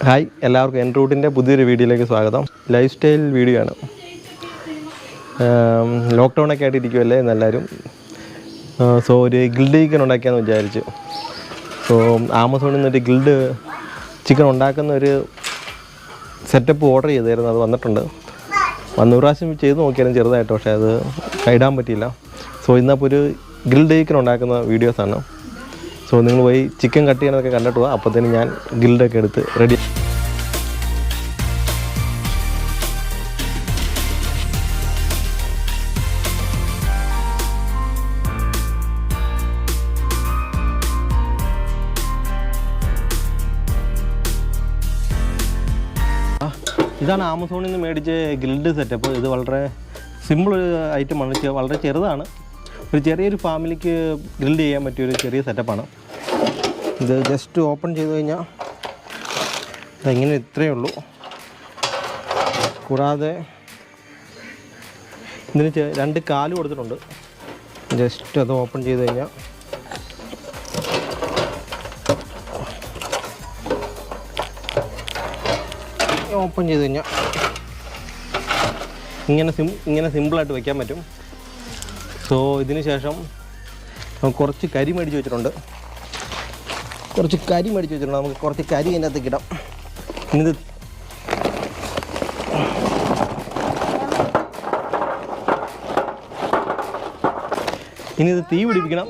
Hi, എല്ലാവർക്കും എൻറൂട്ടിൻ്റെ പുതിയൊരു വീഡിയോയിലേക്ക് സ്വാഗതം. ലൈഫ് സ്റ്റൈൽ വീഡിയോ ആണ്. ലോക്ക്ഡൗണൊക്കെ ആയിട്ട് ഇരിക്കുമല്ലേ എന്നെല്ലാവരും. സോ ഒരു ഗ്രിൽഡ് ചിക്കൻ ഉണ്ടാക്കിയാന്ന് വിചാരിച്ചു. സോ ആമസോണിൽ നിന്നൊരു ഗ്രിൽഡ് ചിക്കൻ ഉണ്ടാക്കുന്ന ഒരു സെറ്റപ്പ് ഓർഡർ ചെയ്തായിരുന്നു. അത് വന്നിട്ടുണ്ട്. ഒരു പ്രാവശ്യം ചെയ്ത് നോക്കിയാലും ചെറുതായിട്ട്, പക്ഷേ അത് ഇടാൻ പറ്റിയില്ല. സോ ഇന്നപ്പോൾ ഒരു ഗ്രിൽഡ് ചിക്കൻ ഉണ്ടാക്കുന്ന വീഡിയോസാണ്. സോ നിങ്ങൾ പോയി ചിക്കൻ കട്ട് ചെയ്യാനൊക്കെ കണ്ടിട്ട് പോവാം. അപ്പോഴത്തേനും ഞാൻ ഗ്രിൽഡൊക്കെ എടുത്ത് റെഡി. ഇതാണ് ആമസോണിൽ നിന്ന് മേടിച്ച ഗ്രിൽഡ് സെറ്റപ്പ്. ഇത് വളരെ സിമ്പിൾ ഐറ്റമാണ്. വളരെ ചെറുതാണ്. ഒരു ചെറിയൊരു ഫാമിലിക്ക് ഗ്രിൽഡ് ചെയ്യാൻ പറ്റിയൊരു ചെറിയ സെറ്റപ്പാണ്. ഇത് ജസ്റ്റ് ഓപ്പൺ ചെയ്ത് കഴിഞ്ഞാൽ ഇതെങ്ങനെ ഇത്രയേ ഉള്ളൂ. കൂടാതെ ഇതിന് 2 കാല് കൊടുത്തിട്ടുണ്ട്. ജസ്റ്റ് അത് ഓപ്പൺ ചെയ്ത് കഴിഞ്ഞാൽ ഇങ്ങനെ സിമ്പിളായിട്ട് വയ്ക്കാൻ പറ്റും. സോ ഇതിന് ശേഷം കുറച്ച് കരി മേടിച്ച് വെച്ചിട്ടുണ്ട്. നമുക്ക് കുറച്ച് കരി അതിൻ്റെ അകത്തേക്ക് ഇടാം. ഇനി ഇത് തീ പിടിപ്പിക്കണം.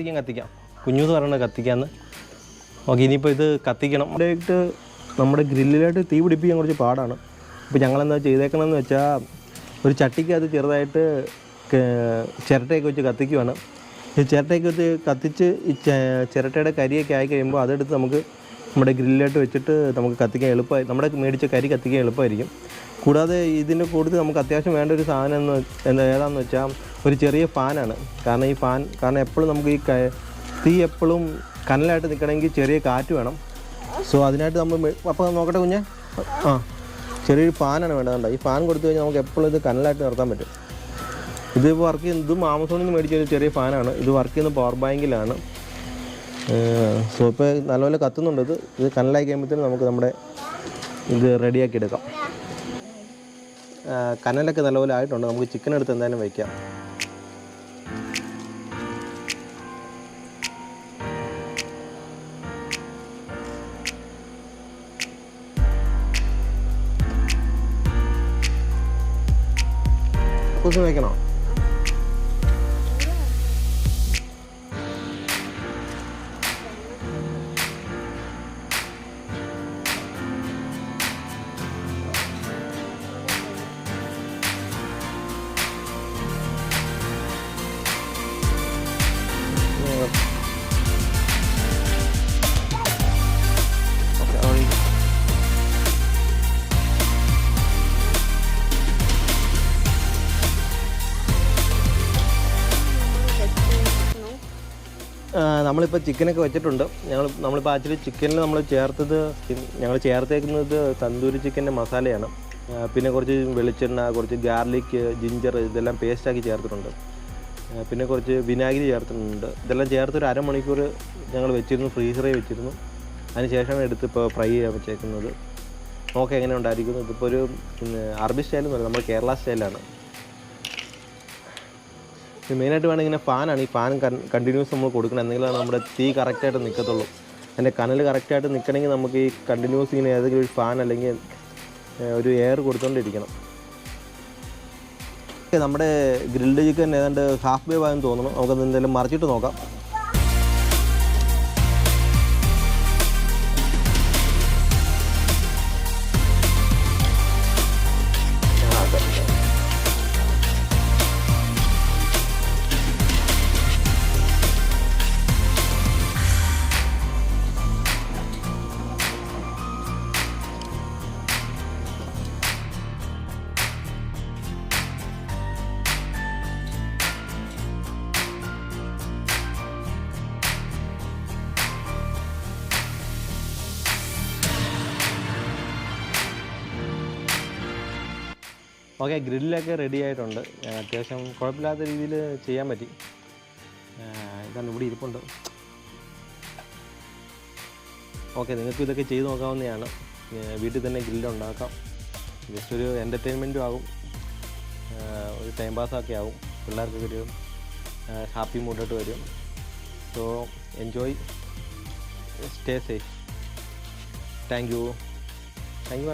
കത്തിക്കാം. കുഞ്ഞൂന്ന് പറയണത് കത്തിക്കാമെന്ന്. ഓക്കെ, ഇനിയിപ്പോൾ ഇത് കത്തിക്കണം. ഇവിടെയായിട്ട് നമ്മുടെ ഗ്രില്ലിലായിട്ട് തീ പിടിപ്പിക്കാൻ കുറച്ച് പാടാണ്. അപ്പോൾ ഞങ്ങളെന്താ ചെയ്തേക്കണമെന്ന് വെച്ചാൽ, ഒരു ചട്ടിക്കകത്ത് ചെറുതായിട്ട് ചിരട്ടയൊക്കെ വെച്ച് കത്തിക്കുവാണ്. ഈ ചിരട്ടയൊക്കെ വെച്ച് കത്തിച്ച് ഈ ചിരട്ടയുടെ കരിയൊക്കെ ആയി കഴിയുമ്പോൾ അതെടുത്ത് നമുക്ക് നമ്മുടെ ഗ്രില്ലിലായിട്ട് വെച്ചിട്ട് നമുക്ക് കത്തിക്കാൻ എളുപ്പമായി, നമ്മുടെ മേടിച്ച കരി കത്തിക്കാൻ എളുപ്പമായിരിക്കും. കൂടാതെ ഇതിൻ്റെ കൂടുതൽ നമുക്ക് അത്യാവശ്യം വേണ്ട ഒരു സാധനം ഏതാണെന്ന് വെച്ചാൽ ഒരു ചെറിയ ഫാനാണ്. കാരണം എപ്പോഴും നമുക്ക് ഈ തീ എപ്പോഴും കനലായിട്ട് നിൽക്കണമെങ്കിൽ ചെറിയ കാറ്റ് വേണം. സോ അതിനായിട്ട് നമ്മൾ അപ്പോൾ നോക്കട്ടെ കുഞ്ഞെ. ചെറിയൊരു ഫാനാണ് വേണ്ടതുണ്ട്. ഈ ഫാൻ കൊടുത്തു കഴിഞ്ഞാൽ നമുക്ക് എപ്പോഴും ഇത് കനലായിട്ട് നിർത്താൻ പറ്റും. ഇത് വർക്ക് ചെയ്യുന്നത്, ഇതും ആമസോണിൽ നിന്ന് മേടിച്ചൊരു ചെറിയ ഫാനാണ്. ഇത് വർക്ക് ചെയ്യുന്ന പവർ ബാങ്കിലാണ്. സോ ഇപ്പോൾ നല്ലപോലെ കത്തുന്നുണ്ട്. ഇത് കനലായി കഴിയുമ്പോഴത്തേനും നമുക്ക് നമ്മുടെ ഇത് റെഡിയാക്കി എടുക്കാം. കനലൊക്കെ നല്ലപോലെ ആയിട്ടുണ്ട്. നമുക്ക് ചിക്കൻ എടുത്ത് എന്തായാലും വയ്ക്കാം. കുറച്ച് വയ്ക്കണോ? നമ്മളിപ്പോൾ ചിക്കനൊക്കെ വെച്ചിട്ടുണ്ട്. നമ്മളിപ്പോൾ ആക്ച്വലി ചിക്കനിൽ ഞങ്ങൾ ചേർത്തേക്കുന്നത് തന്തൂരി ചിക്കൻ്റെ മസാലയാണ്. പിന്നെ കുറച്ച് വെളിച്ചെണ്ണ, കുറച്ച് ഗാർലിക്, ജിഞ്ചർ ഇതെല്ലാം പേസ്റ്റാക്കി ചേർത്തിട്ടുണ്ട്. പിന്നെ കുറച്ച് വിനാഗിരി ചേർത്തിട്ടുണ്ട്. ഇതെല്ലാം ചേർത്തൊരു അരമണിക്കൂർ ഞങ്ങൾ വെച്ചിരുന്നു, ഫ്രീസറിൽ വെച്ചിരുന്നു. അതിന് ശേഷമാണ് എടുത്ത് ഇപ്പോൾ ഫ്രൈ ചെയ്യാൻ വെച്ചേക്കുന്നത്. നോക്കാം എങ്ങനെ ഉണ്ടായിരിക്കുന്നു. ഇതിപ്പോൾ ഒരു അറബി സ്റ്റൈലെന്ന് പറയുന്നത് നമ്മുടെ കേരള സ്റ്റൈലാണ്. മെയിനായിട്ട് വേണമെങ്കിൽ ഇങ്ങനെ ഫാനാണ്. ഈ ഫാൻ കണ്ടിന്യൂസ് നമ്മൾ കൊടുക്കണം, എന്തെങ്കിലും നമ്മുടെ തീ കറക്റ്റായിട്ട് നിൽക്കത്തുള്ളൂ. അതിൻ്റെ കനൽ കറക്റ്റായിട്ട് നിൽക്കണമെങ്കിൽ നമുക്ക് ഈ കണ്ടിന്യൂസ് ഇങ്ങനെ ഏതെങ്കിലും ഒരു ഫാൻ അല്ലെങ്കിൽ ഒരു എയർ കൊടുത്തുകൊണ്ടിരിക്കണം. നമ്മുടെ ഗ്രിൽഡ് ചിക്കൻ ഏതാണ്ട് ഹാഫ് വേവ് ആയെന്ന് തോന്നുന്നു. നമുക്കത് എന്തെങ്കിലും മറിച്ചിട്ട് നോക്കാം. ഓക്കെ, ഗ്രില്ലൊക്കെ റെഡി ആയിട്ടുണ്ട്. അത്യാവശ്യം കുഴപ്പമില്ലാത്ത രീതിയിൽ ചെയ്യാൻ പറ്റി. ഇതാണ് ഇവിടെ ഇരിപ്പുണ്ട്. ഓക്കെ, നിങ്ങൾക്ക് ഇതൊക്കെ ചെയ്ത് നോക്കാവുന്നതാണ്. വീട്ടിൽ തന്നെ ഗ്രില്ലുണ്ടാക്കാം. ജസ്റ്റ് ഒരു എൻ്റർടൈൻമെൻറ്റും ആകും, ഒരു ടൈം പാസ്സൊക്കെ ആകും. പിള്ളേർക്കൊക്കെ ഒരു ഹാപ്പി മൂഡായിട്ട് വരും. So enjoy, stay safe. Thank you. Thank you.